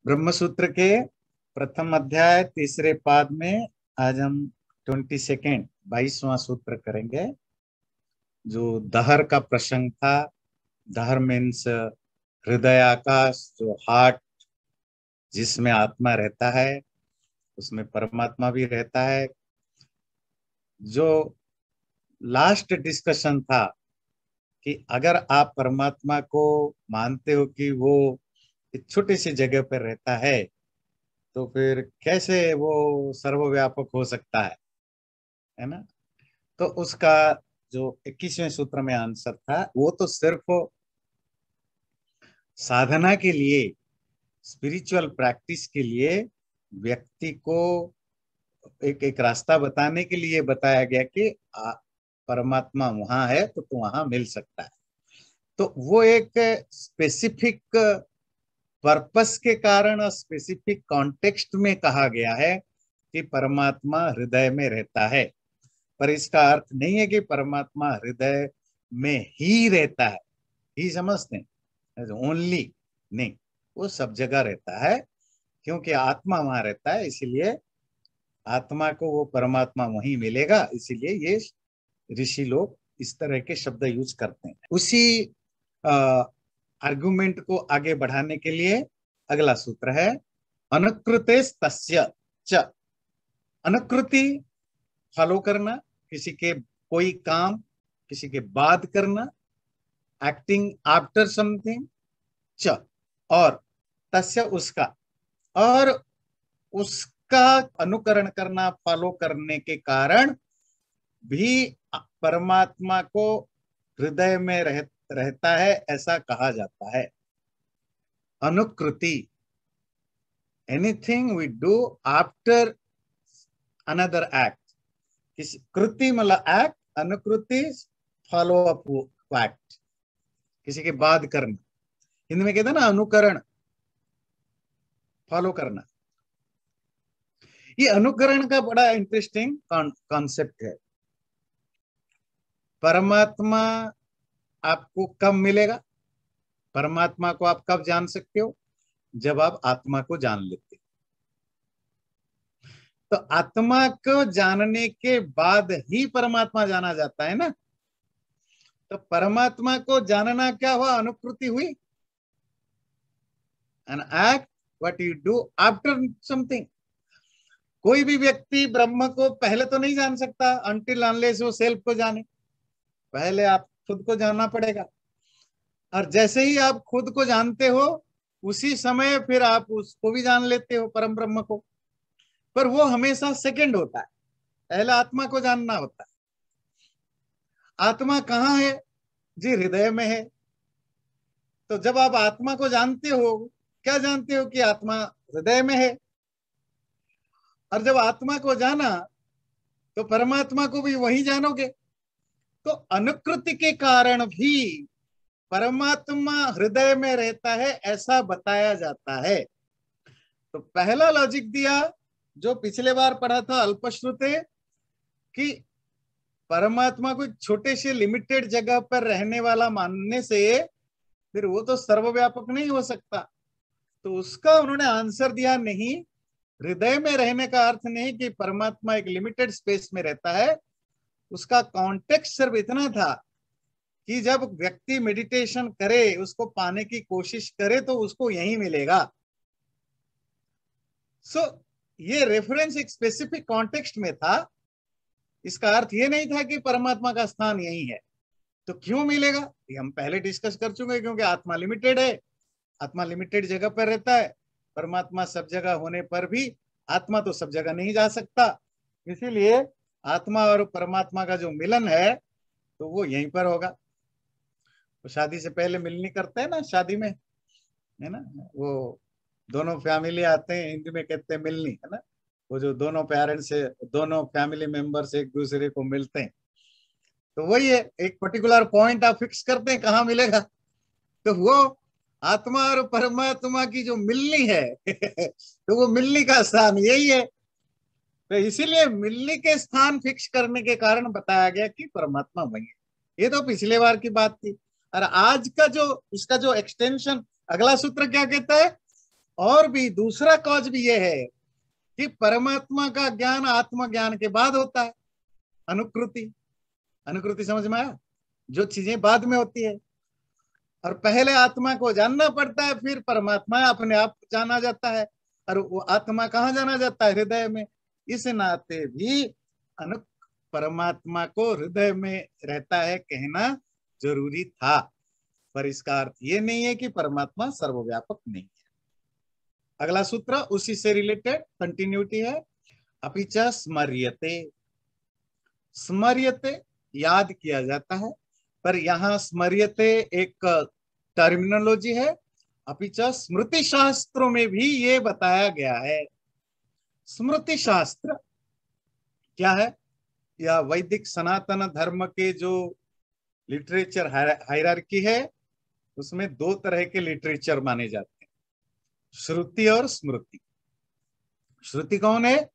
ब्रह्मसूत्र के प्रथम अध्याय तीसरे पाद में आज हम 22वां सूत्र करेंगे, जो दहर का प्रसंग था। दहर मीन्स हृदयाकाश, जो हार्ट, जिसमें आत्मा रहता है उसमें परमात्मा भी रहता है। जो लास्ट डिस्कशन था कि अगर आप परमात्मा को मानते हो कि वो एक छोटी सी जगह पर रहता है, तो फिर कैसे वो सर्वव्यापक हो सकता है ना। तो उसका जो 21वें सूत्र में आंसर था, वो तो सिर्फ साधना के लिए, स्पिरिचुअल प्रैक्टिस के लिए व्यक्ति को एक एक रास्ता बताने के लिए बताया गया कि परमात्मा वहां है तो वहां मिल सकता है। तो वो एक स्पेसिफिक पर्पस के कारण, स्पेसिफिक कॉन्टेक्स्ट में कहा गया है कि परमात्मा हृदय में रहता है। पर इसका अर्थ नहीं है कि परमात्मा हृदय में ही रहता है, ही समझते हैं ओनली, नहीं, वो सब जगह रहता है। क्योंकि आत्मा वहां रहता है, इसीलिए आत्मा को वो परमात्मा वहीं मिलेगा। इसीलिए ये ऋषि लोग इस तरह के शब्द यूज करते हैं। उसी आर्गुमेंट को आगे बढ़ाने के लिए अगला सूत्र है अनुकृते तस्य च। अनुकृति फॉलो करना, किसी के कोई काम किसी के बाद करना, एक्टिंग आफ्टर समथिंग, च, और तस्य उसका, और उसका अनुकरण करना, फॉलो करने के कारण भी परमात्मा को हृदय में रहता है, ऐसा कहा जाता है। अनुकृति, anything we do after another act. किसी कृति मतलब एक्ट, अनुकृति फॉलो अप एक्ट, किसी के बाद करना। हिंदी में कहते हैं ना अनुकरण, फॉलो करना। ये अनुकरण का बड़ा इंटरेस्टिंग कॉन्सेप्ट है। परमात्मा आपको कब मिलेगा? परमात्मा को आप कब जान सकते हो? जब आप आत्मा को जान लेते हो। तो आत्मा को जानने के बाद ही परमात्मा जाना जाता है ना। तो परमात्मा को जानना क्या हुआ? अनुकृति हुई, an act what you do after something. कोई भी व्यक्ति ब्रह्म को पहले तो नहीं जान सकता, अनटिल अनलेस वो सेल्फ को जाने। पहले आप खुद को जानना पड़ेगा, और जैसे ही आप खुद को जानते हो उसी समय फिर आप उसको भी जान लेते हो, परम ब्रह्म को। पर वो हमेशा सेकंड होता है, पहले आत्मा को जानना होता है। आत्मा कहाँ है जी? हृदय में है। तो जब आप आत्मा को जानते हो, क्या जानते हो? कि आत्मा हृदय में है। और जब आत्मा को जाना तो परमात्मा को भी वही जानोगे। तो अनुकृति के कारण भी परमात्मा हृदय में रहता है, ऐसा बताया जाता है। तो पहला लॉजिक दिया जो पिछले बार पढ़ा था अल्पश्रुते, कि परमात्मा को छोटे से लिमिटेड जगह पर रहने वाला मानने से फिर वो तो सर्वव्यापक नहीं हो सकता। तो उसका उन्होंने आंसर दिया, नहीं, हृदय में रहने का अर्थ नहीं कि परमात्मा एक लिमिटेड स्पेस में रहता है। उसका कॉन्टेक्स्ट सिर्फ इतना था कि जब व्यक्ति मेडिटेशन करे, उसको पाने की कोशिश करे, तो उसको यही मिलेगा। सो ये रेफरेंस एक स्पेसिफिक कॉन्टेक्स्ट में था। इसका अर्थ ये नहीं था कि परमात्मा का स्थान यही है। तो क्यों मिलेगा ये हम पहले डिस्कस कर चुके हैं, क्योंकि आत्मा लिमिटेड है। आत्मा लिमिटेड जगह पर रहता है। परमात्मा सब जगह होने पर भी आत्मा तो सब जगह नहीं जा सकता। इसीलिए आत्मा और परमात्मा का जो मिलन है तो वो यहीं पर होगा। तो शादी से पहले मिलनी करते हैं ना, शादी में, है ना, वो दोनों फैमिली आते हैं, हिंदी में कहते हैं मिलनी, है ना। वो जो दोनों पेरेंट्स से, दोनों फैमिली मेंबर्स एक दूसरे को मिलते हैं, तो वही है, एक पर्टिकुलर पॉइंट आप फिक्स करते हैं कहाँ मिलेगा। तो वो आत्मा और परमात्मा की जो मिलनी है तो वो मिलनी का स्थान यही है। तो इसीलिए मिलनी के स्थान फिक्स करने के कारण बताया गया कि परमात्मा वही है। ये तो पिछले बार की बात थी। और आज का जो इसका जो एक्सटेंशन, अगला सूत्र क्या कहता है? और भी दूसरा कॉज भी यह है कि परमात्मा का ज्ञान आत्मज्ञान के बाद होता है। अनुकृति, अनुकृति समझ में आया? जो चीजें बाद में होती है, और पहले आत्मा को जानना पड़ता है, फिर परमात्मा अपने आप जाना जाता है। और वो आत्मा कहाँ जाना जाता है? हृदय में। इस नाते भी अनु परमात्मा को हृदय में रहता है कहना जरूरी था, पर इसका अर्थ ये नहीं है कि परमात्मा सर्वव्यापक नहीं है। अगला सूत्र उसी से रिलेटेड कंटिन्यूटी है। अपि च स्मर्यते, स्मर्यते याद किया जाता है, पर यहां स्मर्यते एक टर्मिनोलॉजी है। अपि च स्मृति शास्त्रों में भी ये बताया गया है। स्मृति शास्त्र क्या है? या वैदिक सनातन धर्म के जो लिटरेचर हायरार्की है, उसमें दो तरह के लिटरेचर माने जाते हैं, श्रुति और स्मृति। श्रुति कौन है?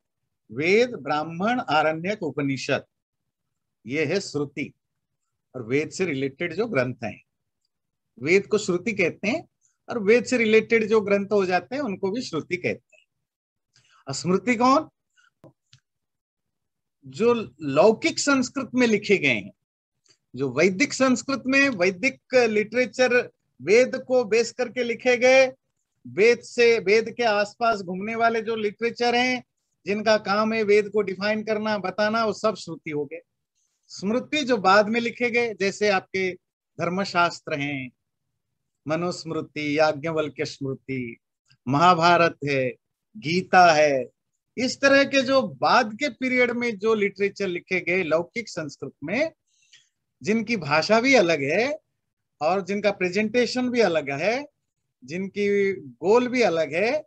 वेद, ब्राह्मण, आरण्यक, उपनिषद, ये है श्रुति। और वेद से रिलेटेड जो ग्रंथ हैं, वेद को श्रुति कहते हैं, और वेद से रिलेटेड जो ग्रंथ हो जाते हैं उनको भी श्रुति कहते हैं। स्मृति कौन? जो लौकिक संस्कृत में लिखे गए हैं, जो वैदिक संस्कृत में, वैदिक लिटरेचर, वेद को बेस करके लिखे गए, वेद से, वेद के आसपास घूमने वाले जो लिटरेचर हैं, जिनका काम है वेद को डिफाइन करना, बताना, वो सब श्रुति हो गए। स्मृति जो बाद में लिखे गए, जैसे आपके धर्मशास्त्र हैं, मनुस्मृति, याज्ञवल्क्य स्मृति, महाभारत है, गीता है, इस तरह के जो बाद के पीरियड में जो लिटरेचर लिखे गए लौकिक संस्कृत में, जिनकी भाषा भी अलग है और जिनका प्रेजेंटेशन भी अलग है, जिनकी गोल भी अलग है,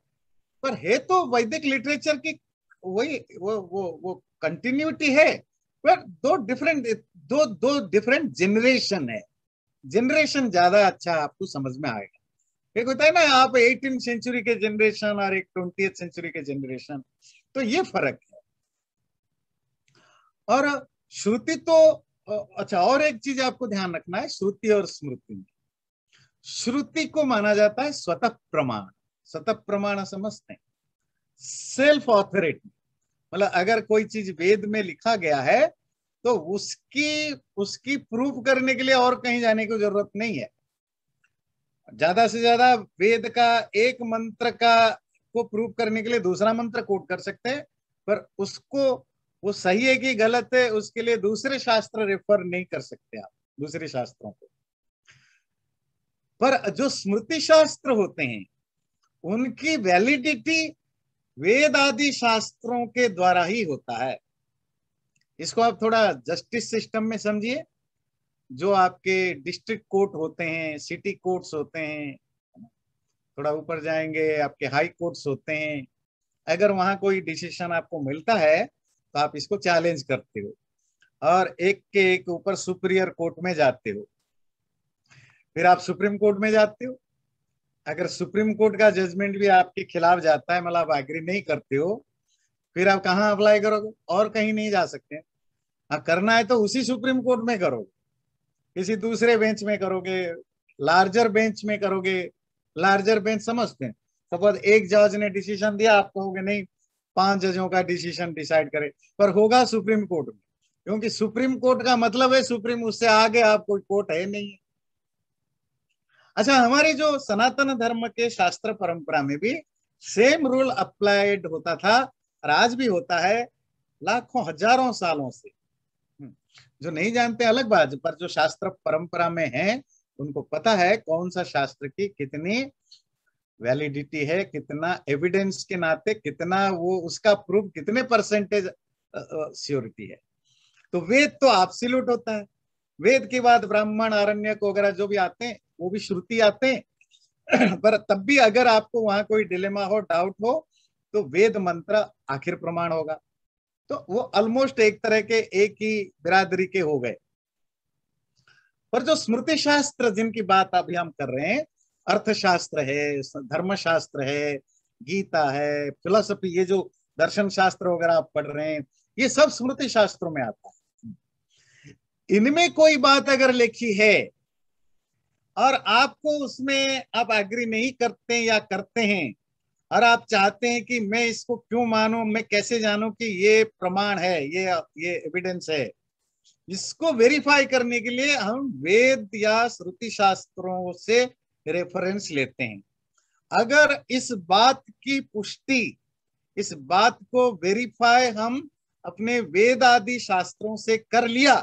पर है तो वैदिक लिटरेचर की वही वो कंटिन्यूटी है, पर दो डिफरेंट जनरेशन है। जनरेशन ज्यादा अच्छा आपको समझ में आएगा। एक होता है ना, आप 18th सेंचुरी के जनरेशन और एक 20th सेंचुरी के जनरेशन, तो ये फर्क है। और श्रुति तो अच्छा, और एक चीज आपको ध्यान रखना है श्रुति और स्मृति में। श्रुति को माना जाता है स्वतः प्रमाण। स्वतः प्रमाण समझते हैं? सेल्फ ऑथोरिटी, मतलब अगर कोई चीज वेद में लिखा गया है तो उसकी प्रूफ करने के लिए और कहीं जाने की जरूरत नहीं है। ज्यादा से ज्यादा वेद का एक मंत्र को प्रूफ करने के लिए दूसरा मंत्र कोट कर सकते हैं, पर उसको वो सही है कि गलत है उसके लिए दूसरे शास्त्र रेफर नहीं कर सकते आप, दूसरे शास्त्रों को। पर जो स्मृति शास्त्र होते हैं उनकी वैलिडिटी वेद आदि शास्त्रों के द्वारा ही होता है। इसको आप थोड़ा जस्टिस सिस्टम में समझिए। जो आपके डिस्ट्रिक्ट कोर्ट होते हैं, सिटी कोर्ट्स होते हैं, थोड़ा ऊपर जाएंगे आपके हाई कोर्ट्स होते हैं, अगर वहां कोई डिसीजन आपको मिलता है तो आप इसको चैलेंज करते हो और एक के एक ऊपर सुपीरियर कोर्ट में जाते हो, फिर आप सुप्रीम कोर्ट में जाते हो। अगर सुप्रीम कोर्ट का जजमेंट भी आपके खिलाफ जाता है, मतलब आप एग्री नहीं करते हो, फिर आप कहाँ अप्लाई करोगे? और कहीं नहीं जा सकते। हाँ, करना है तो उसी सुप्रीम कोर्ट में करोगे, किसी दूसरे बेंच में करोगे, लार्जर बेंच में करोगे। लार्जर बेंच समझते हैं? सपोज एक जज ने डिसीजन दिया, आप कहोगे नहीं 5 जजों का डिसीजन डिसाइड करे, पर होगा सुप्रीम कोर्ट में, क्योंकि सुप्रीम कोर्ट का मतलब है सुप्रीम, उससे आगे आप कोई कोर्ट है नहीं। अच्छा, हमारे जो सनातन धर्म के शास्त्र परंपरा में भी सेम रूल अप्लाइड होता था और आज भी होता है, लाखों हजारों सालों से। जो नहीं जानते अलग बात, पर जो शास्त्र परंपरा में है उनको पता है कौन सा शास्त्र की कितनी वैलिडिटी है, कितना एविडेंस के नाते कितना वो उसका प्रूफ, कितने परसेंटेज श्योरिटी है। तो वेद तो एब्सोल्यूट होता है। वेद के बाद ब्राह्मण, आरण्यक वगैरह जो भी आते हैं वो भी श्रुति आते हैं, पर तब भी अगर आपको वहां कोई डिलेमा हो, डाउट हो, तो वेद मंत्र आखिर प्रमाण होगा। तो वो ऑलमोस्ट एक तरह के एक ही बिरादरी के हो गए। पर जो स्मृति शास्त्र जिनकी बात अभी हम कर रहे हैं, अर्थशास्त्र है, धर्मशास्त्र है, गीता है, फिलोसफी, ये जो दर्शन शास्त्र वगैरह आप पढ़ रहे हैं, ये सब स्मृति शास्त्रों में आता है। इनमें कोई बात अगर लिखी है और आपको उसमें आप एग्री नहीं करते या करते हैं, और आप चाहते हैं कि मैं इसको क्यों मानूं, मैं कैसे जानूं कि ये प्रमाण है, ये एविडेंस है। इसको वेरीफाई करने के लिए हम वेद या श्रुति शास्त्रों से रेफरेंस लेते हैं। अगर इस बात की पुष्टि, इस बात को वेरीफाई हम अपने वेद आदि शास्त्रों से कर लिया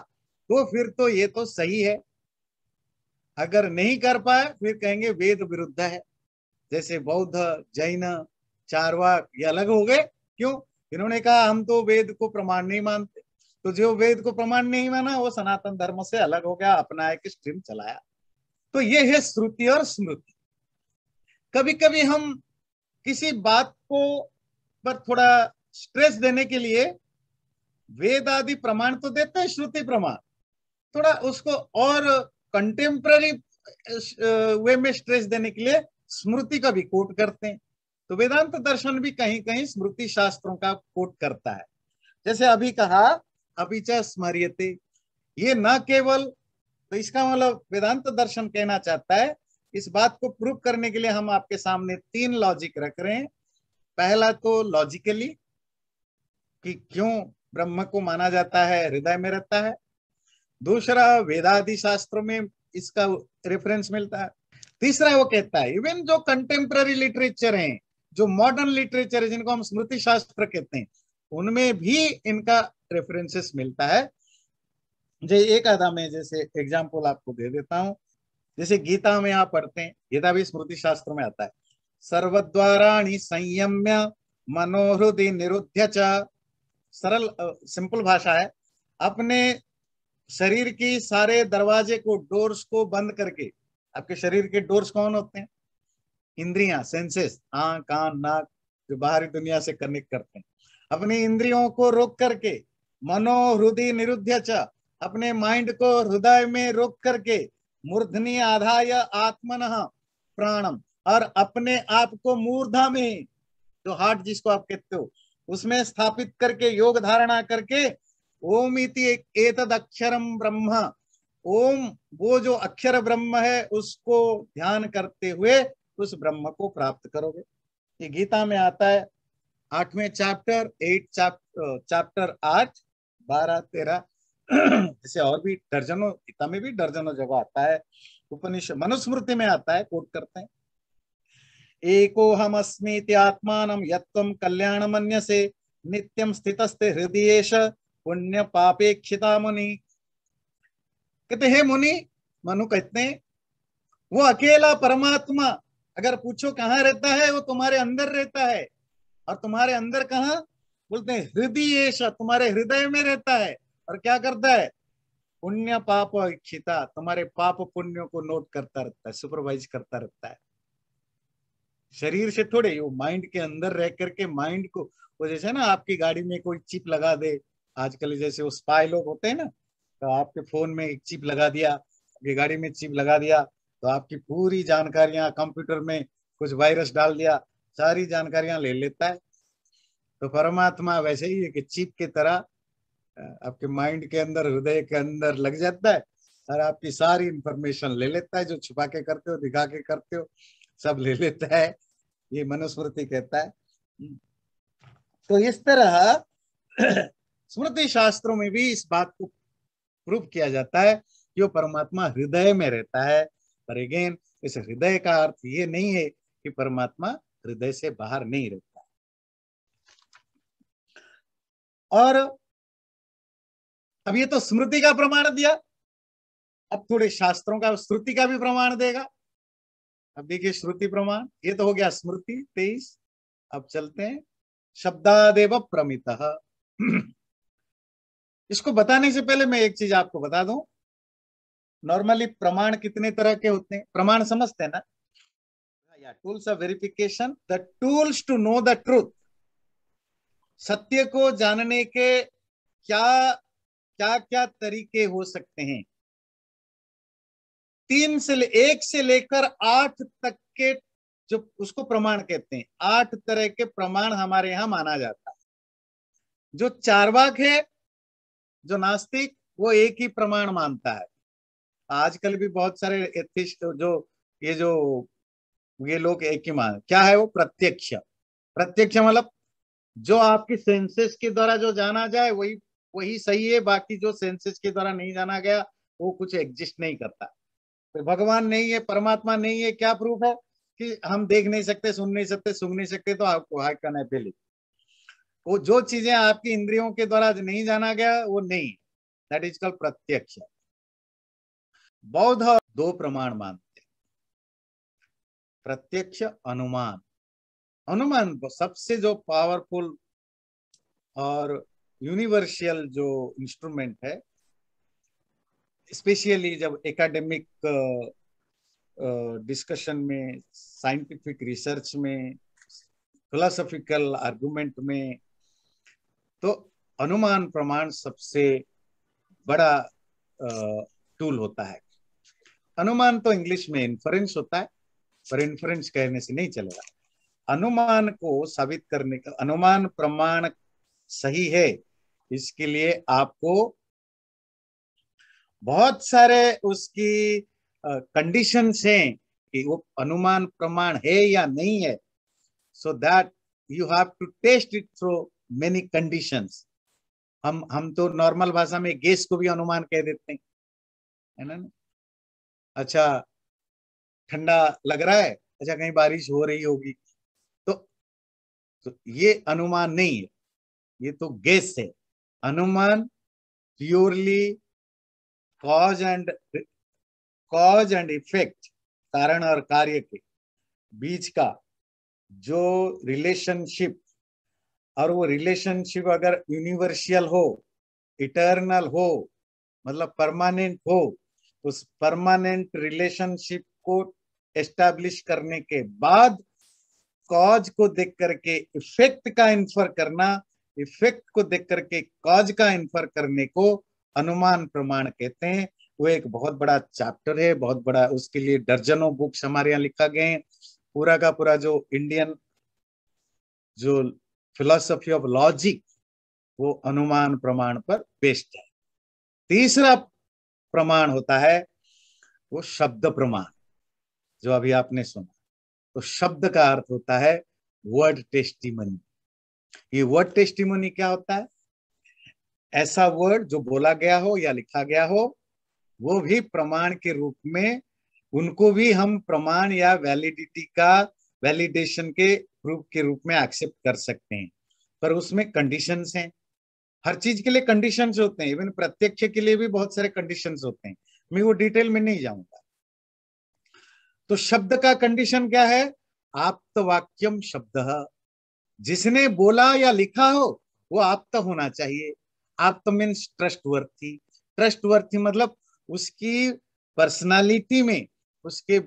तो फिर तो ये तो सही है। अगर नहीं कर पाए फिर कहेंगे वेद विरुद्ध है। जैसे बौद्ध, जैन, चारवाक ये अलग हो गए। क्यों? इन्होंने कहा हम तो वेद को प्रमाण नहीं मानते। तो जो वेद को प्रमाण नहीं माना वो सनातन धर्म से अलग हो गया, अपना एक स्ट्रीम चलाया। तो ये है श्रुति और स्मृति। कभी कभी हम किसी बात को पर थोड़ा स्ट्रेस देने के लिए वेद आदि प्रमाण तो देते हैं, श्रुति प्रमाण, थोड़ा उसको और कंटेम्प्ररी वे में स्ट्रेस देने के लिए स्मृति का भी कोट करते हैं। तो वेदांत दर्शन भी कहीं कहीं स्मृति शास्त्रों का कोट करता है। जैसे अभी कहा अभिच स्मर्यते, ये न केवल, तो इसका मतलब वेदांत दर्शन कहना चाहता है, इस बात को प्रूव करने के लिए हम आपके सामने 3 लॉजिक रख रहे हैं। पहला तो लॉजिकली कि क्यों ब्रह्म को माना जाता है, हृदय में रहता है। दूसरा वेदादि शास्त्रों में इसका रेफरेंस मिलता है। तीसरा वो कहता है इवन जो कंटेम्प्ररी लिटरेचर है, जो मॉडर्न लिटरेचर है, जिनको हम स्मृति शास्त्र कहते हैं, उनमें भी इनका रेफरेंसेस मिलता है। जो एक आधा में जैसे एग्जाम्पल आपको दे देता हूं। जैसे गीता में आप पढ़ते हैं, गीता भी स्मृति शास्त्र में आता है, सर्वद्वाराणि संयम्य मनोहृदि निरुद्ध च। सरल सिंपल भाषा है। अपने शरीर की सारे दरवाजे को, डोर्स को बंद करके, आपके शरीर के डोर्स कौन होते हैं? इंद्रियां, सेंसेस, आंख, कान, नाक, जो बाहरी दुनिया से कनेक्ट करते हैं। अपनी इंद्रियों को रोक करके, मनोहृदय निरुद्ध च, अपने माइंड को हृदय में रोक करके, मूर्धनि आधाय आत्मनः प्राणम, और अपने आप को मूर्धा में, जो हार्ट जिसको आप कहते हो, उसमें स्थापित करके, योग धारणा करके, ओम इति एतद अक्षरम ब्रह्म, ओम वो जो अक्षर ब्रह्म है उसको ध्यान करते हुए उस ब्रह्म को प्राप्त करोगे। ये गीता में आता है 8वें चैप्टर, 8 चैप्टर 8, 12, 13। जैसे और भी दर्जनों, गीता में भी दर्जनों जगह आता है। उपनिषद मनुस्मृति में आता है, कोट करते हैं, एको हम अस्मीति आत्मानं यत्त्वं कल्याण मन्यसे नित्यम स्थितस्ते हृदयेश पुण्य पापेक्षिता मुनि। कहते हैं मुनि, मनु कहते हैं वो अकेला परमात्मा, अगर पूछो कहाँ रहता है, वो तुम्हारे अंदर रहता है। और तुम्हारे अंदर कहाँ? बोलते हैं हृदयेश, तुम्हारे हृदय में रहता है। और क्या करता है? पुण्य पाप इच्छिता, तुम्हारे पाप पुण्यों को नोट करता रहता है, सुपरवाइज करता रहता है। शरीर से थोड़े, वो माइंड के अंदर रह करके माइंड को, वो जैसे ना आपकी गाड़ी में कोई चिप लगा दे, आजकल जैसे वो स्पाई लोग होते हैं ना, तो आपके फोन में एक चिप लगा दिया, आपकी गाड़ी में चिप लगा दिया, तो आपकी पूरी जानकारियां, कंप्यूटर में कुछ वायरस डाल दिया, सारी जानकारियां ले लेता है। तो परमात्मा वैसे ही है कि चिप की तरह आपके माइंड के अंदर, हृदय के अंदर लग जाता है और आपकी सारी इंफॉर्मेशन ले लेता है, जो छुपा के करते हो, दिखा के करते हो, सब ले लेता है। ये मनुस्मृति कहता है। तो इस तरह स्मृति शास्त्रों में भी इस बात को प्रूव किया जाता है कि वो परमात्मा हृदय में रहता है। पर अगेन, इस हृदय का अर्थ ये नहीं है कि परमात्मा हृदय से बाहर नहीं रहता। और अब ये तो स्मृति का प्रमाण दिया, अब थोड़े शास्त्रों का, श्रुति का भी प्रमाण देगा। अब देखिए श्रुति प्रमाण, ये तो हो गया स्मृति 23। अब चलते हैं शब्दादेव प्रमितः। इसको बताने से पहले मैं एक चीज आपको बता दूं। नॉर्मली प्रमाण कितने तरह के होते हैं? प्रमाण समझते हैं ना? या tools of verification, the tools to know the truth. सत्य को जानने के क्या क्या क्या तरीके हो सकते हैं? 1 से लेकर 8 तक के, जो उसको प्रमाण कहते हैं, 8 तरह के प्रमाण हमारे यहां माना जाता है। जो चार्वाक है, जो नास्तिक, वो एक ही प्रमाण मानता है। आजकल भी बहुत सारे एथिस्ट, जो ये लोग एक ही मान, क्या है वो? प्रत्यक्ष। प्रत्यक्ष मतलब जो आपकी सेंसेस के द्वारा जो जाना जाए वही वही सही है, बाकी जो सेंसेस के द्वारा नहीं जाना गया वो कुछ एग्जिस्ट नहीं करता। तो भगवान नहीं है, परमात्मा नहीं है, क्या प्रूफ है कि हम देख नहीं सकते, सुन नहीं सकते, सूंघ नहीं सकते, तो आपको हाई कैन आई बिलीव? वो जो चीजें आपकी इंद्रियों के द्वारा नहीं जाना गया वो नहीं, दैट इज कॉल्ड प्रत्यक्ष। बौद्ध दो प्रमाण मानते हैं, प्रत्यक्ष, अनुमान। अनुमान सबसे जो पावरफुल और यूनिवर्सल जो इंस्ट्रूमेंट है, स्पेशली जब एकेडमिक डिस्कशन में, साइंटिफिक रिसर्च में, फिलोसॉफिकल आर्गुमेंट में, तो अनुमान प्रमाण सबसे बड़ा टूल होता है। अनुमान तो इंग्लिश में इन्फरेंस होता है, पर इन्फरेंस कहने से नहीं चलेगा। अनुमान को साबित करने का, अनुमान प्रमाण सही है, इसके लिए आपको बहुत सारे उसकी कंडीशंस हैं कि वो अनुमान प्रमाण है या नहीं है। So that you have to test it through many conditions. हम तो नॉर्मल भाषा में गेस को भी अनुमान कह देते हैं, है ना? अच्छा, ठंडा लग रहा है, अच्छा कहीं बारिश हो रही होगी, तो, तो ये अनुमान नहीं है, ये तो गेस है। अनुमान प्योरली कॉज एंड इफेक्ट, कारण और कार्य के बीच का जो रिलेशनशिप, और वो रिलेशनशिप अगर यूनिवर्सल हो, इटर्नल हो, मतलब परमानेंट हो, उस परमानेंट रिलेशनशिप को एस्टैब्लिश करने के बाद कॉज को देख करके इफेक्ट का इन्फर करना, इफेक्ट को देख करके कॉज का इन्फर करने को अनुमान प्रमाण कहते हैं। वो एक बहुत बड़ा चैप्टर है, बहुत बड़ा, उसके लिए दर्जनों बुक्स हमारे यहाँ लिखा गए हैं। पूरा का पूरा जो इंडियन जो फिलोसफी ऑफ लॉजिक, वो अनुमान प्रमाण पर बेस्ड है। तीसरा प्रमाण होता है वो शब्द प्रमाण, जो अभी आपने सुना। तो शब्द का अर्थ होता है वर्ड टेस्टिमनी। ये वर्ड टेस्टिमनी क्या होता है? ऐसा वर्ड जो बोला गया हो या लिखा गया हो, वो भी प्रमाण के रूप में, उनको भी हम प्रमाण या वैलिडिटी का, वैलिडेशन के प्रूफ के रूप में एक्सेप्ट कर सकते हैं। पर उसमें कंडीशंस हैं, हर चीज के लिए कंडीशंस होते हैं, इवन प्रत्यक्ष के लिए भी बहुत सारे कंडीशंस होते हैं। मैं वो डिटेल में नहीं जाऊंगा। तो शब्द का कंडीशन क्या है? आप्त वाक्यम शब्द, जिसने बोला या लिखा हो वो आप्त होना चाहिए। आप्त मीन्स ट्रस्टवर्थी। ट्रस्टवर्थी मतलब उसकी पर्सनालिटी में, उसके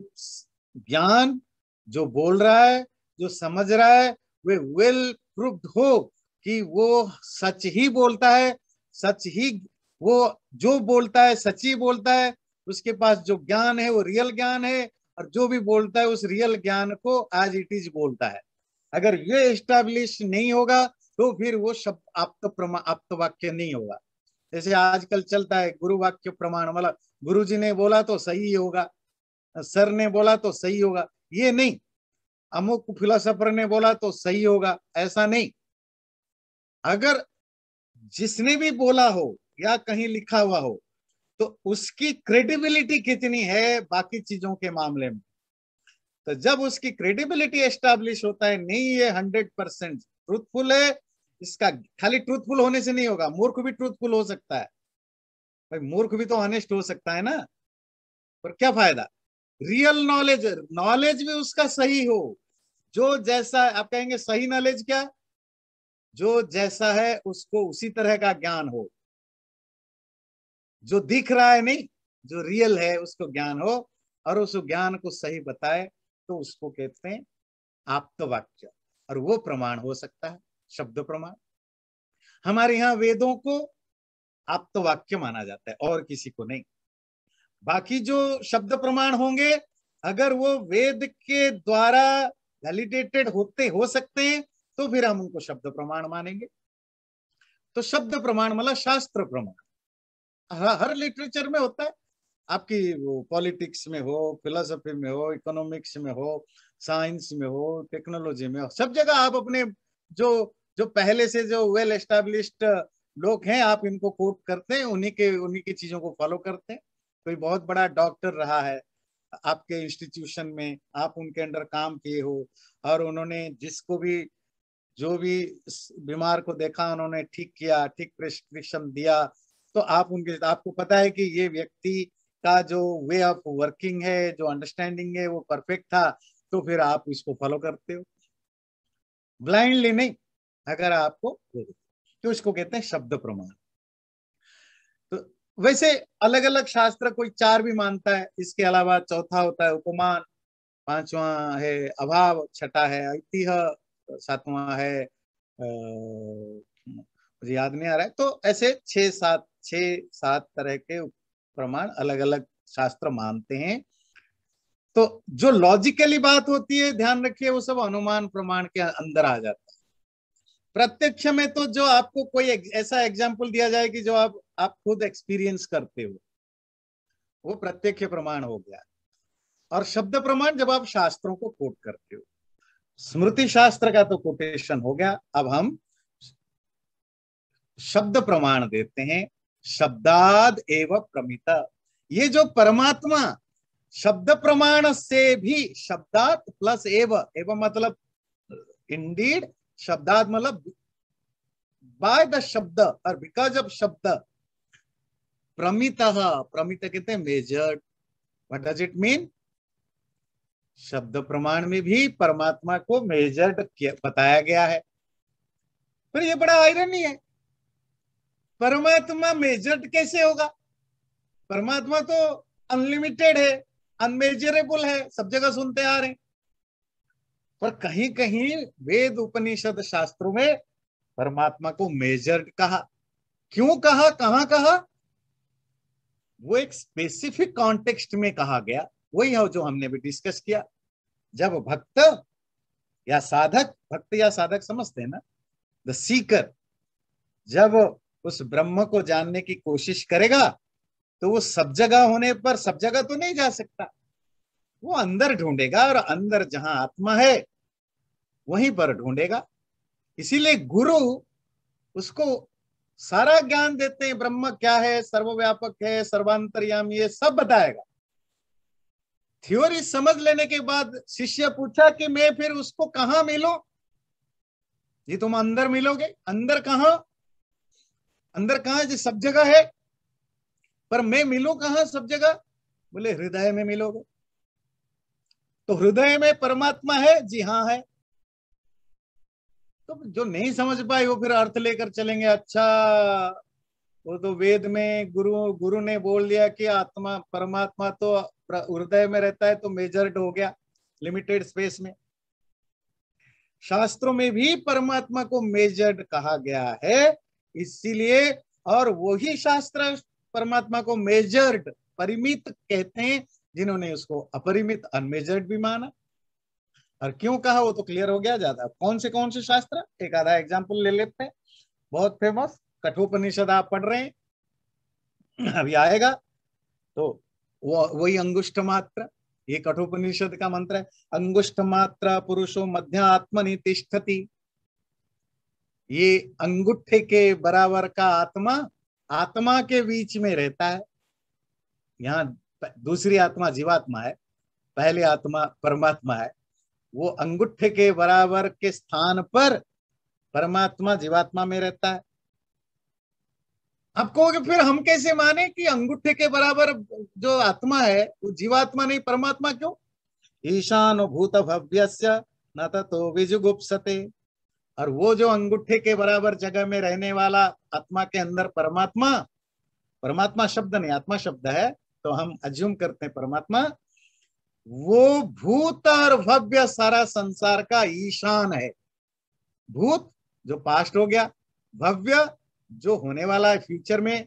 ज्ञान, जो बोल रहा है, जो समझ रहा है, वे वेल प्रूव्ड हो कि वो सच ही बोलता है, सच ही वो जो बोलता है सच ही बोलता है, उसके पास जो ज्ञान है वो रियल ज्ञान है, और जो भी बोलता है उस रियल ज्ञान को एज इट इज बोलता है। अगर ये एस्टैब्लिश नहीं होगा तो फिर वो शब्द आप्त वाक्य नहीं होगा। जैसे आजकल चलता है गुरु वाक्य प्रमाण, मतलब गुरु जी ने बोला तो सही होगा, सर ने बोला तो सही होगा, ये नहीं। अमुक फिलोसोफर ने बोला तो सही होगा, ऐसा नहीं। अगर जिसने भी बोला हो या कहीं लिखा हुआ हो, तो उसकी क्रेडिबिलिटी कितनी है बाकी चीजों के मामले में। तो जब उसकी क्रेडिबिलिटी एस्टैब्लिश होता है, नहीं ये 100% ट्रूथफुल है, इसका खाली ट्रूथफुल होने से नहीं होगा, मूर्ख भी ट्रूथफुल हो सकता है। भाई मूर्ख भी तो ऑनेस्ट हो सकता है ना, पर क्या फायदा? रियल नॉलेज, नॉलेज भी उसका सही हो, जो जैसा आप कहेंगे सही नॉलेज क्या? जो जैसा है उसको उसी तरह का ज्ञान हो, जो दिख रहा है नहीं, जो रियल है उसको ज्ञान हो, और उस ज्ञान को सही बताए, तो उसको कहते हैं आप्त वाक्य। और वो प्रमाण हो सकता है शब्द प्रमाण। हमारे यहाँ वेदों को आप्त वाक्य माना जाता है और किसी को नहीं। बाकी जो शब्द प्रमाण होंगे, अगर वो वेद के द्वारा वैलिडेटेड होते हो सकते हैं, तो फिर हम उनको शब्द प्रमाण मानेंगे। तो शब्द प्रमाण मतलब शास्त्र प्रमाण हर लिटरेचर में होता है। आपकी वो पॉलिटिक्स में हो, फिलोसफी में हो, इकोनॉमिक्स में हो, साइंस में हो, टेक्नोलॉजी में हो, सब जगह आप अपने जो जो पहले से जो वेल एस्टेब्लिश्ड लोग हैं, आप इनको कोट करते हैं, उन्हीं की चीजों को फॉलो करते हैं। कोई बहुत बड़ा डॉक्टर रहा है आपके इंस्टीट्यूशन में, आप उनके अंडर काम किए हो, और उन्होंने जिसको भी, जो भी बीमार को देखा, उन्होंने ठीक किया, ठीक प्रिस्क्रिप्शन दिया, तो आप उनके, आपको पता है कि ये व्यक्ति का जो वे ऑफ वर्किंग है, जो अंडरस्टैंडिंग है, वो परफेक्ट था, तो फिर आप इसको फॉलो करते हो, ब्लाइंडली नहीं। अगर आपको, तो इसको कहते हैं शब्द प्रमाण। तो वैसे अलग अलग शास्त्र, कोई 4 भी मानता है, इसके अलावा चौथा होता है उपमान, पांचवा है अभाव, छठा है ऐतिह्य, सातवां है मुझे याद नहीं आ रहा है। तो ऐसे 6-7 तरह के प्रमाण अलग अलग शास्त्र मानते हैं। तो जो लॉजिकली बात होती है, ध्यान रखिए, वो सब अनुमान प्रमाण के अंदर आ जाता है। प्रत्यक्ष में तो जो आपको कोई ऐसा एग्जाम्पल दिया जाए कि जो आप खुद एक्सपीरियंस करते हो, वो प्रत्यक्ष प्रमाण हो गया। और शब्द प्रमाण जब आप शास्त्रों को कोट करते हो, स्मृति शास्त्र का तो कोटेशन हो गया, अब हम शब्द प्रमाण देते हैं। शब्दाद एव प्रमिता, ये जो परमात्मा शब्द प्रमाण से भी, शब्दात प्लस एव मतलब इंडीड, शब्दात मतलब बाय द शब्द और बिकॉज ऑफ शब्द, प्रमित, प्रमित कहते हैं measured. What does it mean? शब्द प्रमाण में भी परमात्मा को मेजर्ड बताया गया है। पर ये बड़ा आयरनी है, परमात्मा मेजर्ड कैसे होगा? परमात्मा तो अनलिमिटेड है, अनमेजरेबल है, सब जगह सुनते आ रहे हैं। पर कहीं कहीं वेद उपनिषद शास्त्रों में परमात्मा को मेजर्ड कहा। क्यों कहा, कहां कहा? वो एक स्पेसिफिक कॉन्टेक्स्ट में कहा गया। वही है जो हमने भी डिस्कस किया। जब भक्त या साधक, भक्त या साधक समझते हैं ना, द सीकर, जब उस ब्रह्म को जानने की कोशिश करेगा, तो वो सब जगह होने पर सब जगह तो नहीं जा सकता, वो अंदर ढूंढेगा, और अंदर जहां आत्मा है वहीं पर ढूंढेगा। इसीलिए गुरु उसको सारा ज्ञान देते हैं, ब्रह्म क्या है, सर्वव्यापक है, सर्वांतर्यामी, ये सब बताएगा। थ्योरी समझ लेने के बाद शिष्य पूछा कि मैं फिर उसको कहां मिलूं? ये तुम अंदर मिलोगे, अंदर कहां? अंदर कहां? जी सब जगह है, पर मैं मिलूं कहां सब जगह? बोले हृदय में मिलोगे। तो हृदय में परमात्मा है? जी हाँ है। तो जो नहीं समझ पाए वो फिर अर्थ लेकर चलेंगे, अच्छा वो तो वेद में गुरु ने बोल दिया कि आत्मा, परमात्मा तो हृदय में रहता है, तो मेजर्ड हो गया लिमिटेड स्पेस में। शास्त्रों में भी परमात्मा को मेजर्ड कहा गया है, इसीलिए, और वही शास्त्र परमात्मा को मेजर्ड, परिमित कहते हैं, जिन्होंने उसको अपरिमित, अनमेजर्ड भी माना। और क्यों कहा वो तो क्लियर हो गया। ज्यादा कौन से शास्त्र, एक आधा एग्जाम्पल ले लेते हैं। बहुत फेमस कठोपनिषद आप पढ़ रहे हैं, अभी आएगा, तो वो वही अंगुष्ठ मात्र, ये कठोपनिषद का मंत्र है। अंगुष्ठ मात्र पुरुषो मध्य आत्मनि तिष्ठति, ये अंगूठे के बराबर का आत्मा आत्मा के बीच में रहता है। यहाँ दूसरी आत्मा जीवात्मा है, पहले आत्मा परमात्मा है। वो अंगूठे के बराबर के स्थान पर परमात्मा जीवात्मा में रहता है। आप कहोगे फिर हम कैसे माने कि अंगूठे के बराबर जो आत्मा है वो जीवात्मा नहीं परमात्मा? क्यों? ईशान भूत भव्यस्य न ततो विजुगुप्सते, और वो जो अंगूठे के बराबर जगह में रहने वाला आत्मा के अंदर परमात्मा, परमात्मा शब्द नहीं आत्मा शब्द है, तो हम अज्यूम करते हैं परमात्मा, वो भूत और भव्य सारा संसार का ईशान है। भूत जो पास्ट हो गया, भव्य जो होने वाला है फ्यूचर में,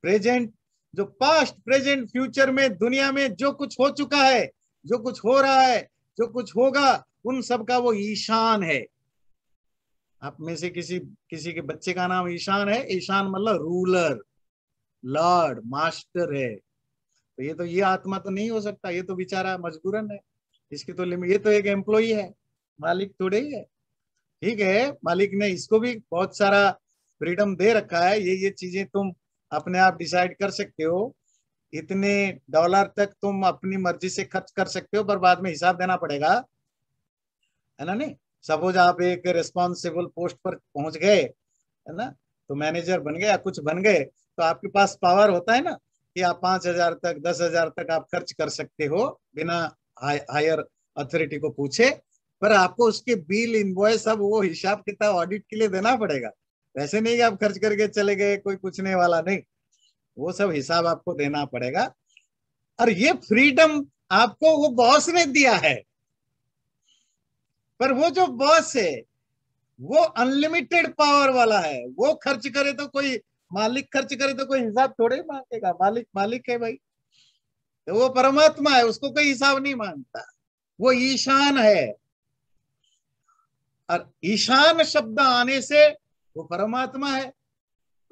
प्रेजेंट जो पास्ट प्रेजेंट फ्यूचर में दुनिया में जो कुछ हो चुका है, जो कुछ हो रहा है, जो कुछ होगा, उन सब का वो ईशान है। आप में से किसी के बच्चे का नाम ईशान है? ईशान मतलब रूलर, लॉर्ड, मास्टर है। तो ये आत्मा तो नहीं हो सकता, ये तो बेचारा मजबूरन है। इसकी तो लिमिट, ये तो एक एम्प्लॉई है, मालिक थोड़े ही है। ठीक है, मालिक ने इसको भी बहुत सारा फ्रीडम दे रखा है, ये चीजें तुम अपने आप डिसाइड कर सकते हो, इतने डॉलर तक तुम अपनी मर्जी से खर्च कर सकते हो, पर बाद में हिसाब देना पड़ेगा, है ना। नहीं, सपोज आप एक रिस्पॉन्सिबल पोस्ट पर पहुंच गए, है ना, तो मैनेजर बन गए या कुछ बन गए, तो आपके पास पावर होता है ना कि आप 5,000 तक 10,000 तक आप खर्च कर सकते हो बिना हायर अथॉरिटी को पूछे, पर आपको उसके बिल इनवॉइस सब वो हिसाब किताब ऑडिट के लिए देना पड़ेगा। वैसे नहीं कि आप खर्च करके चले गए, कोई पूछने वाला नहीं, वो सब हिसाब आपको देना पड़ेगा। और ये फ्रीडम आपको वो बॉस ने दिया है, पर वो जो बॉस है वो अनलिमिटेड पावर वाला है, वो खर्च करे तो कोई, मालिक खर्च करे तो कोई हिसाब थोड़े ही मांगेगा, मालिक मालिक है भाई, तो वो परमात्मा है, उसको कोई हिसाब नहीं मांगता, वो ईशान है। और ईशान शब्द आने से वो परमात्मा है,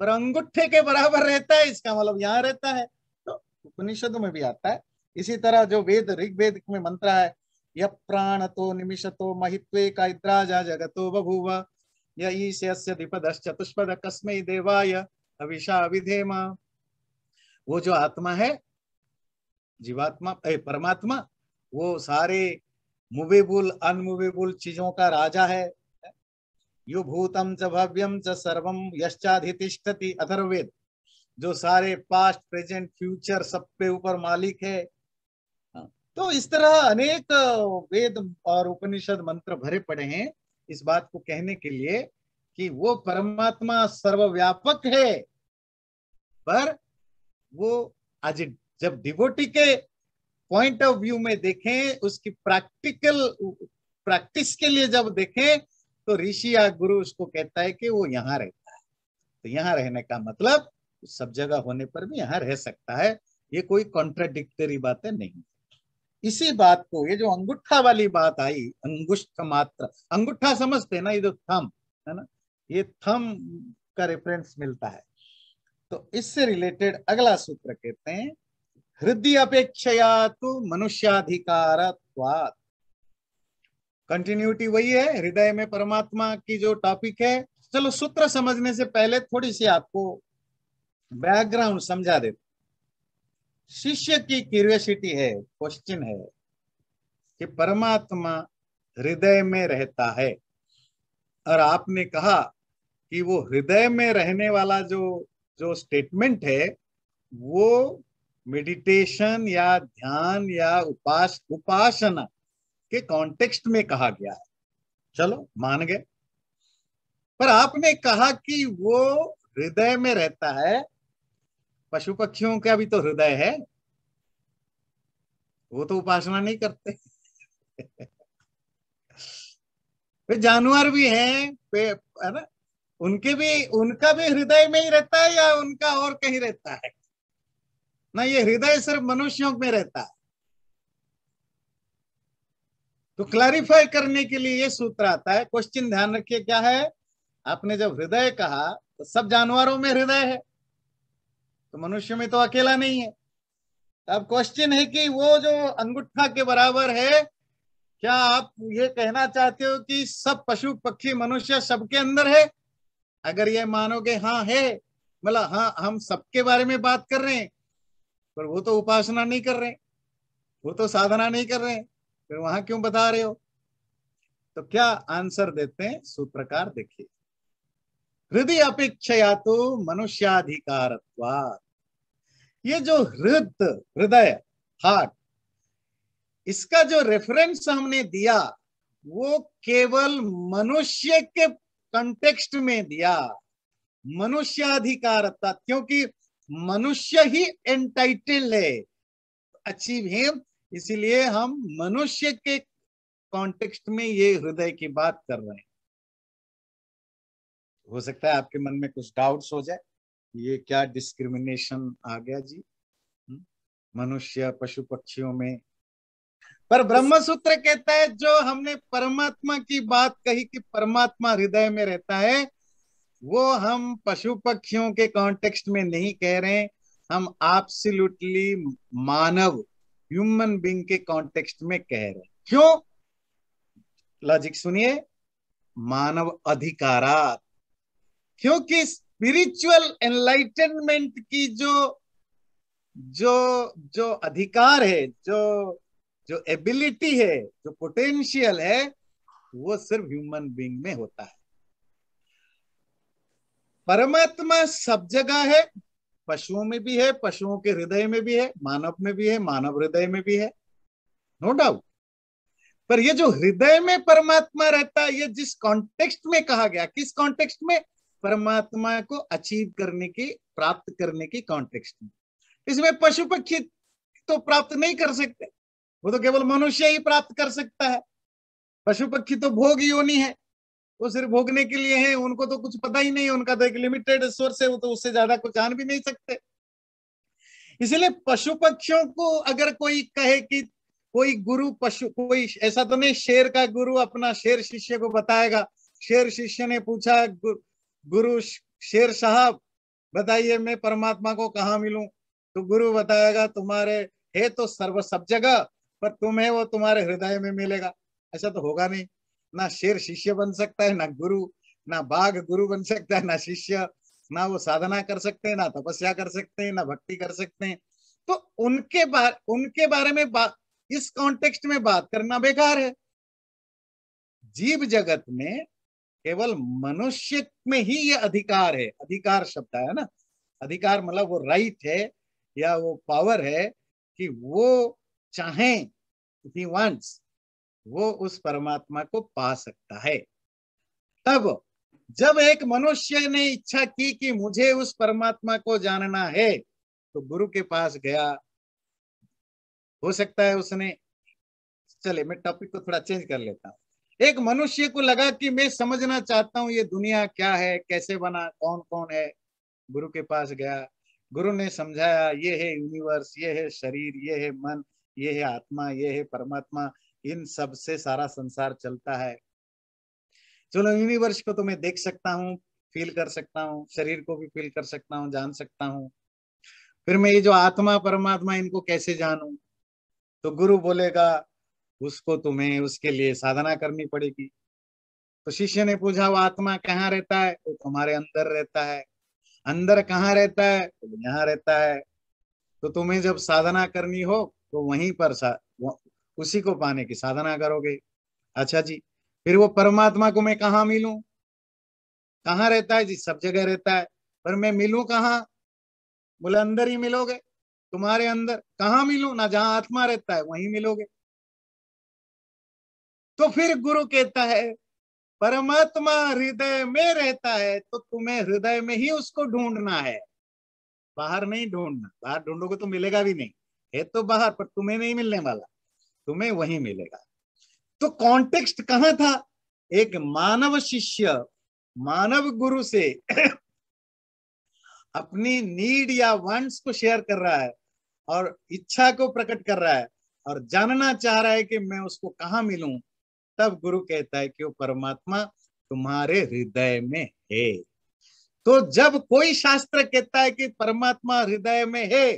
पर अंगूठे के बराबर रहता है, इसका मतलब यहां रहता है, तो उपनिषदों में भी आता है। इसी तरह जो वेद, ऋग्वेद में मंत्र है, य प्राण तो निमिषतो महित्वे का इद्राजा जगतो बभूव, य ईशस्य द्विपदश्च चतुष्पद कस्मै देवाय अविशा विधेम। वो जो आत्मा है, जीवात्मा परमात्मा, वो सारे मूवेबल अनमूवेबल चीजों का राजा है। यो भूतम च भव्यम च सर्वम यश्चाधितिष्ठति, अथर्ववेद, जो सारे पास्ट प्रेजेंट फ्यूचर सब पे ऊपर मालिक है। तो इस तरह अनेक वेद और उपनिषद मंत्र भरे पड़े हैं इस बात को कहने के लिए कि वो परमात्मा सर्वव्यापक है। पर वो आज जब डिवोटी के पॉइंट ऑफ व्यू में देखें, उसकी प्रैक्टिकल प्रैक्टिस के लिए जब देखें, तो ऋषि या गुरु उसको कहता है कि वो यहाँ रहता है। तो यहाँ रहने का मतलब सब जगह होने पर भी यहाँ रह सकता है, ये कोई कॉन्ट्राडिक्टरी बातें नहीं। इसी बात को, ये जो अंगूठा वाली बात आई, अंगुष्ठ मात्र, अंगूठा समझते हैं ना, ये जो थम है ना, ये थम का रेफरेंस मिलता है। तो इससे रिलेटेड अगला सूत्र कहते हैं, हृदय अपेक्षया तो मनुष्याधिकारत्वात्। कंटिन्यूटी वही है, हृदय में परमात्मा की जो टॉपिक है। चलो सूत्र समझने से पहले थोड़ी सी आपको बैकग्राउंड समझा देते। शिष्य की क्यूरियोसिटी है, क्वेश्चन है कि परमात्मा हृदय में रहता है, और आपने कहा कि वो हृदय में रहने वाला जो जो स्टेटमेंट है, वो मेडिटेशन या ध्यान या उपासना के कॉन्टेक्स्ट में कहा गया है। चलो मान गए, पर आपने कहा कि वो हृदय में रहता है, पशु पक्षियों का भी तो हृदय है, वो तो उपासना नहीं करते। वे जानवर भी हैं, है ना, उनके भी, उनका भी हृदय में ही रहता है या उनका और कहीं रहता है ना, ये हृदय सिर्फ मनुष्यों में रहता है। तो क्लैरिफाई करने के लिए ये सूत्र आता है। क्वेश्चन ध्यान रखिए क्या है, आपने जब हृदय कहा तो सब जानवरों में हृदय है, तो मनुष्य में तो अकेला नहीं है। अब क्वेश्चन है कि वो जो अंगूठा के बराबर है, क्या आप ये कहना चाहते हो कि सब पशु पक्षी मनुष्य सबके अंदर है? अगर ये मानोगे हाँ है, मतलब हाँ हम सबके बारे में बात कर रहे हैं, पर वो तो उपासना नहीं कर रहे, वो तो साधना नहीं कर रहे, फिर वहां क्यों बता रहे हो? तो क्या आंसर देते हैं सूत्रकार, देखिए, हृदय अपेक्षया तो मनुष्याधिकारत्वात्। ये जो हृदय, हार्ट, इसका जो रेफरेंस हमने दिया वो केवल मनुष्य के कंटेक्स्ट में दिया, मनुष्याधिकारता, क्योंकि मनुष्य ही एंटाइटल है अचीव हिम, इसीलिए हम मनुष्य के कॉन्टेक्स्ट में ये हृदय की बात कर रहे हैं। हो सकता है आपके मन में कुछ डाउट्स हो जाए, ये क्या डिस्क्रिमिनेशन आ गया जी, मनुष्य पशु पक्षियों में। पर ब्रह्म सूत्र कहता है जो हमने परमात्मा की बात कही कि परमात्मा हृदय में रहता है, वो हम पशु पक्षियों के कॉन्टेक्स्ट में नहीं कह रहे, हम एब्सोल्युटली मानव ह्यूमन बीइंग के कॉन्टेक्स्ट में कह रहे हैं। क्यों? लॉजिक सुनिए, मानव अधिकारात। क्योंकि स्पिरिचुअल एनलाइटनमेंट की जो जो जो अधिकार है, जो जो एबिलिटी है, जो पोटेंशियल है, वो सिर्फ ह्यूमन बीइंग में होता है। परमात्मा सब जगह है, पशुओं में भी है, पशुओं के हृदय में भी है, मानव में भी है, मानव हृदय में भी है, नो डाउट। पर ये जो हृदय में परमात्मा रहता है, ये जिस कॉन्टेक्स्ट में कहा गया, किस कॉन्टेक्स्ट में? परमात्मा को अचीव करने की, प्राप्त करने की कॉन्टेक्स्ट में। इसमें पशु पक्षी तो प्राप्त नहीं कर सकते, वो तो केवल मनुष्य ही प्राप्त कर सकता है। पशु पक्षी तो भोग योनि है, वो सिर्फ भोगने के लिए है, उनको तो कुछ पता ही नहीं, उनका तो एक लिमिटेड सोर्स है, वो तो उससे ज्यादा कुछ जान भी नहीं सकते। इसलिए पशु पक्षियों को अगर कोई कहे कि कोई गुरु पशु, कोई ऐसा तो नहीं शेर का गुरु अपना शेर शिष्य को बताएगा। शेर शिष्य ने पूछा, गुरु शेर साहब बताइए मैं परमात्मा को कहाँ मिलूं? तो गुरु बताएगा तुम्हारे है तो सर्व सब जगह, पर तुम्हें वो तुम्हारे हृदय में मिलेगा। ऐसा तो होगा नहीं, ना शेर शिष्य बन सकता है, ना गुरु, ना बाघ गुरु बन सकता है, ना शिष्य, ना वो साधना कर सकते हैं, ना तपस्या कर सकते हैं, ना भक्ति कर सकते हैं। तो उनके बारे में इस कॉन्टेक्स्ट में बात करना बेकार है। जीव जगत में केवल मनुष्य में ही ये अधिकार है। अधिकार शब्द है ना, अधिकार मतलब वो राइट है या वो पावर है कि वो चाहे, इफ ही वांट्स, वो उस परमात्मा को पा सकता है। तब जब एक मनुष्य ने इच्छा की कि मुझे उस परमात्मा को जानना है, तो गुरु के पास गया। हो सकता है उसने, चले मैं टॉपिक को थोड़ा चेंज कर लेता हूँ। एक मनुष्य को लगा कि मैं समझना चाहता हूँ ये दुनिया क्या है, कैसे बना, कौन कौन है। गुरु के पास गया, गुरु ने समझाया, ये है यूनिवर्स, ये है शरीर, ये है मन, ये है आत्मा, ये है परमात्मा, इन सब से सारा संसार चलता है। चलो यूनिवर्स को तो मैं देख सकता हूँ, फील कर सकता हूँ, शरीर को भी फील कर सकता हूँ, जान सकता हूँ, फिर मैं ये जो आत्मा परमात्मा इनको कैसे जानूं? तो गुरु बोलेगा उसको तुम्हें उसके लिए साधना करनी पड़ेगी। तो शिष्य ने पूछा वो आत्मा कहाँ रहता है? वो तुम्हारे अंदर रहता है। अंदर कहाँ रहता है? तो यहाँ रहता है। तो तुम्हें जब साधना करनी हो तो वहीं पर उसी को पाने की साधना करोगे। अच्छा जी, फिर वो परमात्मा को मैं कहाँ मिलूं? कहाँ रहता है जी? सब जगह रहता है, पर मैं मिलूं कहाँ? बोले अंदर ही मिलोगे, तुम्हारे अंदर। कहाँ मिलूं? ना जहाँ आत्मा रहता है वहीं मिलोगे। तो फिर गुरु कहता है परमात्मा हृदय में रहता है, तो तुम्हें हृदय में ही उसको ढूंढना है, बाहर नहीं ढूंढना। बाहर ढूंढोगे तो मिलेगा भी नहीं, है तो बाहर, पर तुम्हें नहीं मिलने वाला, तुम्हें वहीं मिलेगा। तो कॉन्टेक्स्ट कहाँ था? एक मानव शिष्य मानव गुरु से अपनी नीड या वांट्स को शेयर कर रहा है और इच्छा को प्रकट कर रहा है और जानना चाह रहा है कि मैं उसको कहाँ मिलूं। तब गुरु कहता है कि वो परमात्मा तुम्हारे हृदय में है। तो जब कोई शास्त्र कहता है कि परमात्मा हृदय में है,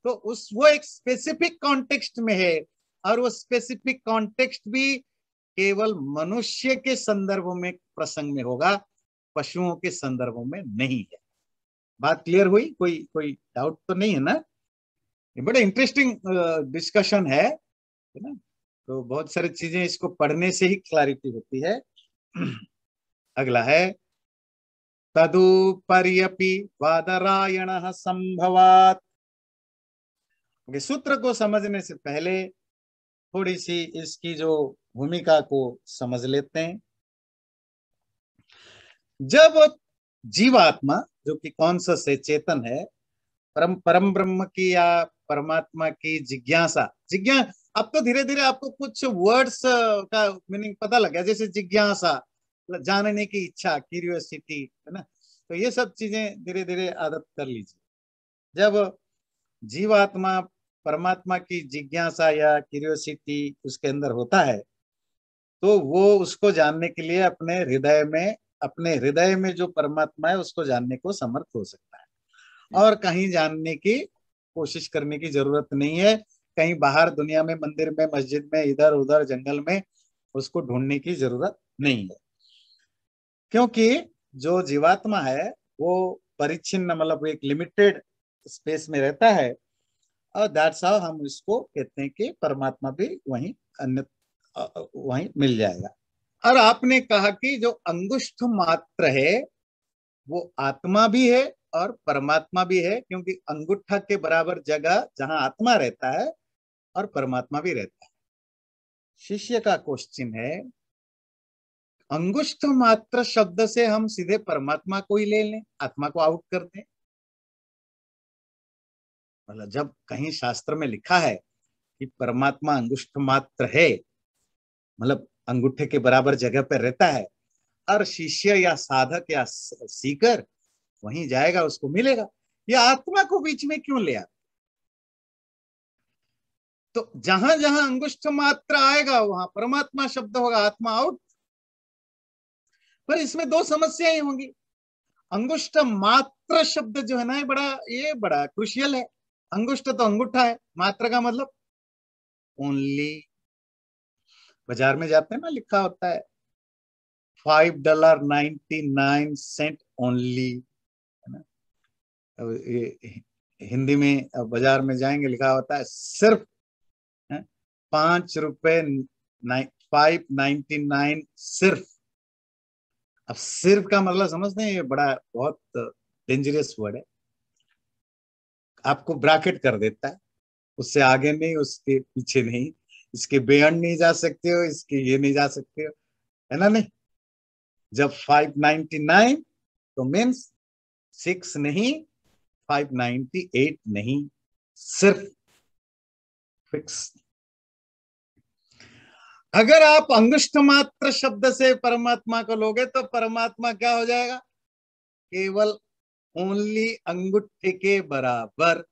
तो वो एक स्पेसिफिक कॉन्टेक्स्ट में है, और वो स्पेसिफिक कॉन्टेक्स्ट भी केवल मनुष्य के संदर्भ में प्रसंग में होगा, पशुओं के संदर्भ में नहीं है। बात क्लियर हुई? कोई कोई डाउट तो नहीं है ना? ये बड़ा इंटरेस्टिंग डिस्कशन है ना? तो बहुत सारी चीजें इसको पढ़ने से ही क्लैरिटी होती है। अगला है तदुपर्यपि वादरायण संभवात। सूत्र को समझने से पहले थोड़ी सी इसकी जो भूमिका को समझ लेते हैं। जब जीवात्मा, जो कि कॉन्शस है, चेतन है, परम ब्रह्म की या परमात्मा की अब तो धीरे धीरे आपको कुछ वर्ड्स का मीनिंग पता लग गया, जैसे जिज्ञासा, जानने की इच्छा, क्यूरियोसिटी, है ना? तो ये सब चीजें धीरे धीरे आदत कर लीजिए। जब जीवात्मा परमात्मा की जिज्ञासा या क्यूरियोसिटी उसके अंदर होता है, तो वो उसको जानने के लिए अपने हृदय में जो परमात्मा है उसको जानने को समर्थ हो सकता है, और कहीं जानने की कोशिश करने की जरूरत नहीं है। कहीं बाहर दुनिया में, मंदिर में, मस्जिद में, इधर उधर जंगल में उसको ढूंढने की जरूरत नहीं है, क्योंकि जो जीवात्मा है वो परिच्छिन्न, मतलब एक लिमिटेड स्पेस में रहता है। और दैट्स हाउ हम इसको कहते हैं कि परमात्मा भी वहीं अन्य वहीं मिल जाएगा। और आपने कहा कि जो अंगुष्ठ मात्र है वो आत्मा भी है और परमात्मा भी है, क्योंकि अंगूठा के बराबर जगह जहां आत्मा रहता है और परमात्मा भी रहता है। शिष्य का क्वेश्चन है, अंगुष्ठ मात्र शब्द से हम सीधे परमात्मा को ही ले लें, आत्मा को आउट कर दें? मतलब जब कहीं शास्त्र में लिखा है कि परमात्मा अंगुष्ठ मात्र है, मतलब अंगूठे के बराबर जगह पर रहता है, और शिष्य या साधक या सीकर वहीं जाएगा, उसको मिलेगा, ये आत्मा को बीच में क्यों ले? तो जहां जहां अंगुष्ठ मात्र आएगा वहां परमात्मा शब्द होगा, आत्मा आउट। पर इसमें दो समस्याएं होंगी। अंगुष्ठ मात्र शब्द जो है ना, ये बड़ा क्रुशियल है। अंगुष्ठ तो अंगूठा है, मात्र का मतलब ओनली। बाजार में जाते हैं ना, लिखा होता है $5.99 ओनली, है ना। अब ये हिंदी में बाजार में जाएंगे, लिखा होता है सिर्फ ₹5, 5.99 सिर्फ। अब सिर्फ का मतलब समझते हैं, ये बड़ा बहुत डेंजरस वर्ड है। आपको ब्रैकेट कर देता है, उससे आगे नहीं, उसके पीछे नहीं, इसके बियॉन्ड नहीं जा सकते हो, इसके ये नहीं जा सकते हो, है ना। नहीं, जब 599 तो मीन्स 6 नहीं, 598 नहीं, सिर्फ फिक्स। अगर आप अंगुष्ठ मात्र शब्द से परमात्मा को लोगे तो परमात्मा क्या हो जाएगा? केवल ओनली अंगूठे के बराबर।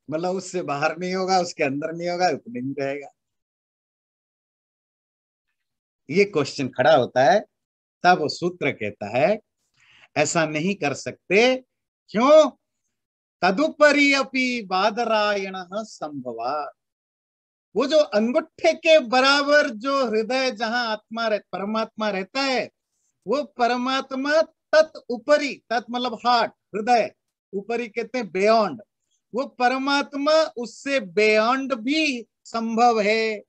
मतलब उससे बाहर नहीं होगा, उसके अंदर नहीं होगा, उतने नहीं रहेगा। ये क्वेश्चन खड़ा होता है, तब वो सूत्र कहता है ऐसा नहीं कर सकते। क्यों? तदुपरि अपि बादरायण संभवा। वो जो अंगूठे के बराबर जो हृदय जहां परमात्मा रहता है, वो परमात्मा तत् उपरी, तत् मतलब हार्ट, हृदय, ऊपरी कहते हैं बियॉन्ड, वो परमात्मा उससे बियॉन्ड भी संभव है।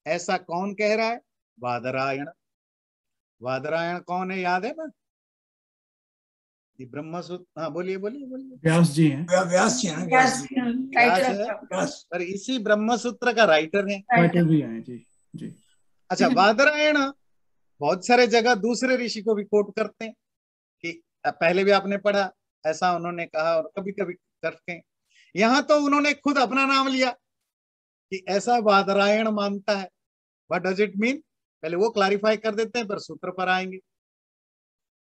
ऐसा कौन कह रहा है? वादरायण। वादरायण कौन है, याद है ना? ये ब्रह्म सूत्र, हाँ बोलिए बोलिए बोलिए। व्यास जी हैं। व्यास जी हैं, व्यास है, पर इसी ब्रह्म सूत्र का राइटर है। राइटर भी हैं जी। जी अच्छा, वादरायण बहुत सारे जगह दूसरे ऋषि को भी कोट करते हैं कि पहले भी आपने पढ़ा, ऐसा उन्होंने कहा, और कभी कभी करते हैं। यहां तो उन्होंने खुद अपना नाम लिया कि ऐसा वादरायण मानता है। What does it mean? पहले वो क्लैरिफाई कर देते हैं, पर सूत्र पर आएंगे।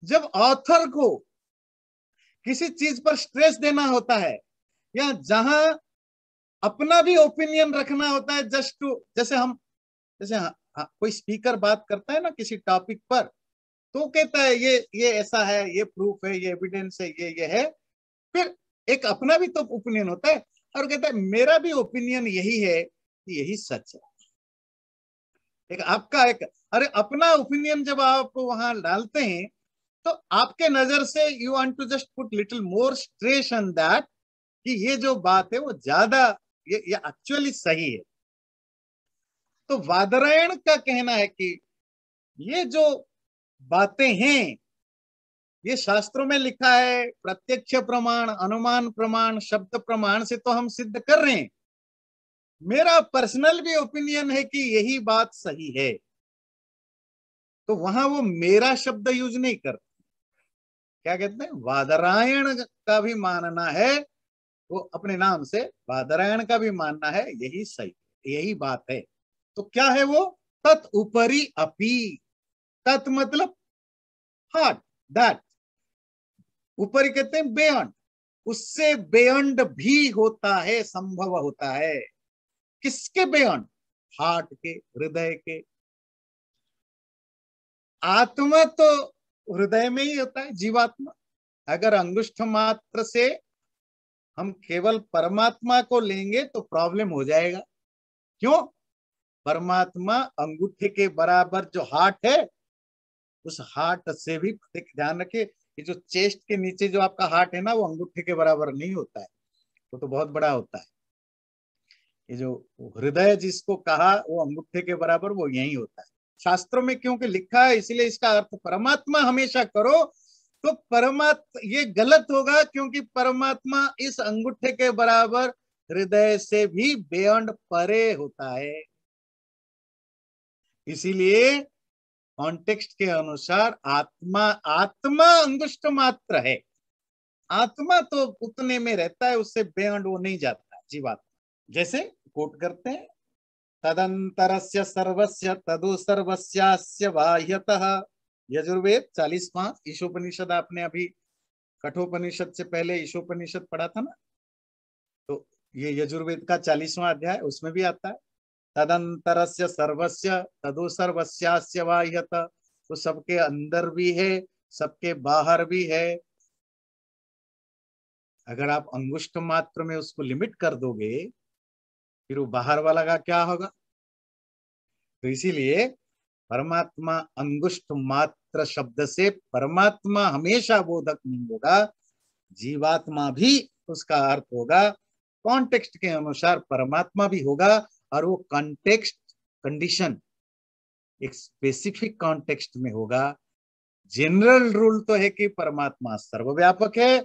जब ऑथर को किसी चीज पर स्ट्रेस देना होता है, या जहां अपना भी ओपिनियन रखना होता है, जस्ट टू, जैसे कोई स्पीकर बात करता है ना किसी टॉपिक पर, तो कहता है ये ऐसा है, ये प्रूफ है, ये एविडेंस है, ये है। फिर एक अपना भी तो ओपिनियन होता है, और कहता है मेरा भी ओपिनियन यही है कि यही सच है। एक आपका एक, अरे अपना ओपिनियन जब आप वहां डालते हैं, तो आपके नजर से you want to just put little more stress on that, कि ये जो बात है वो ज्यादा, ये एक्चुअली सही है। तो वादरायण का कहना है कि ये जो बातें हैं, ये शास्त्रों में लिखा है, प्रत्यक्ष प्रमाण, अनुमान प्रमाण, शब्द प्रमाण से तो हम सिद्ध कर रहे हैं। मेरा पर्सनल भी ओपिनियन है कि यही बात सही है। तो वहां वो मेरा शब्द यूज नहीं करते, क्या कहते हैं? वादरायण का भी मानना है, वो अपने नाम से वादरायण का भी मानना है यही सही, यही बात है। तो क्या है वो? तत् उपरी अपि। तत् मतलब हार्ट, दैट। ऊपरी कहते हैं बियॉन्ड, उससे बियॉन्ड भी होता है, संभव होता है। किसके बियॉन्ड? हार्ट के, हृदय के। आत्मा तो हृदय में ही होता है, जीवात्मा। अगर अंगुष्ठ मात्र से हम केवल परमात्मा को लेंगे तो प्रॉब्लम हो जाएगा। क्यों? परमात्मा अंगूठे के बराबर जो हार्ट है, उस हार्ट से भी ध्यान रखिए, ये जो चेस्ट के नीचे जो आपका हार्ट है ना, वो अंगूठे के बराबर नहीं होता है, वो तो बहुत बड़ा होता है। ये जो हृदय जिसको कहा वो अंगूठे के बराबर, वो यही होता है शास्त्रों में, क्योंकि लिखा है। इसलिए इसका अर्थ परमात्मा हमेशा करो तो परमात्मा, ये गलत होगा, क्योंकि परमात्मा इस अंगूठे के बराबर हृदय से भी बेयॉन्ड परे होता है। इसीलिए कॉन्टेक्स्ट के अनुसार आत्मा, आत्मा अंगुष्ठ मात्र है। आत्मा तो उतने में रहता है, उससे बेयॉन्ड वो नहीं जाता जीवात्मा। जैसे कोट करते हैं, तदंतरस्य सर्वस्य तदु सर्वस्यास्य बाह्यतः। यजुर्वेद 40:5। ईशोपनिषद आपने अभी कठोपनिषद से पहले ईशोपनिषद पढ़ा था ना, तो ये यजुर्वेद का 40वां अध्याय, उसमें भी आता है तदंतरस्य सर्वस्य तदु सर्वस्यास्य बाह्यतः। तो सबके अंदर भी है, सबके बाहर भी है। अगर आप अंगुष्ठ मात्र में उसको लिमिट कर दोगे, फिर वो बाहर वाला का क्या होगा? तो इसीलिए परमात्मा अंगुष्ठ मात्र शब्द से परमात्मा हमेशा बोधक नहीं होगा, जीवात्मा भी उसका अर्थ होगा। कॉन्टेक्स्ट के अनुसार परमात्मा भी होगा, और वो कॉन्टेक्स्ट कंडीशन एक स्पेसिफिक कॉन्टेक्स्ट में होगा। जनरल रूल तो है कि परमात्मा सर्वव्यापक है,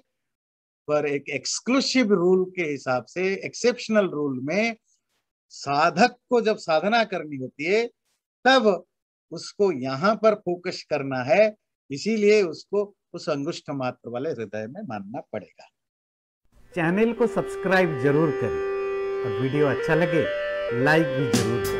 पर एक एक्सक्लूसिव रूल के हिसाब से, एक्सेप्शनल रूल में, साधक को जब साधना करनी होती है तब उसको यहां पर फोकस करना है। इसीलिए उसको उस अंगुष्ठ मात्र वाले हृदय में मानना पड़ेगा। चैनल को सब्सक्राइब जरूर करें और वीडियो अच्छा लगे लाइक भी जरूर करें।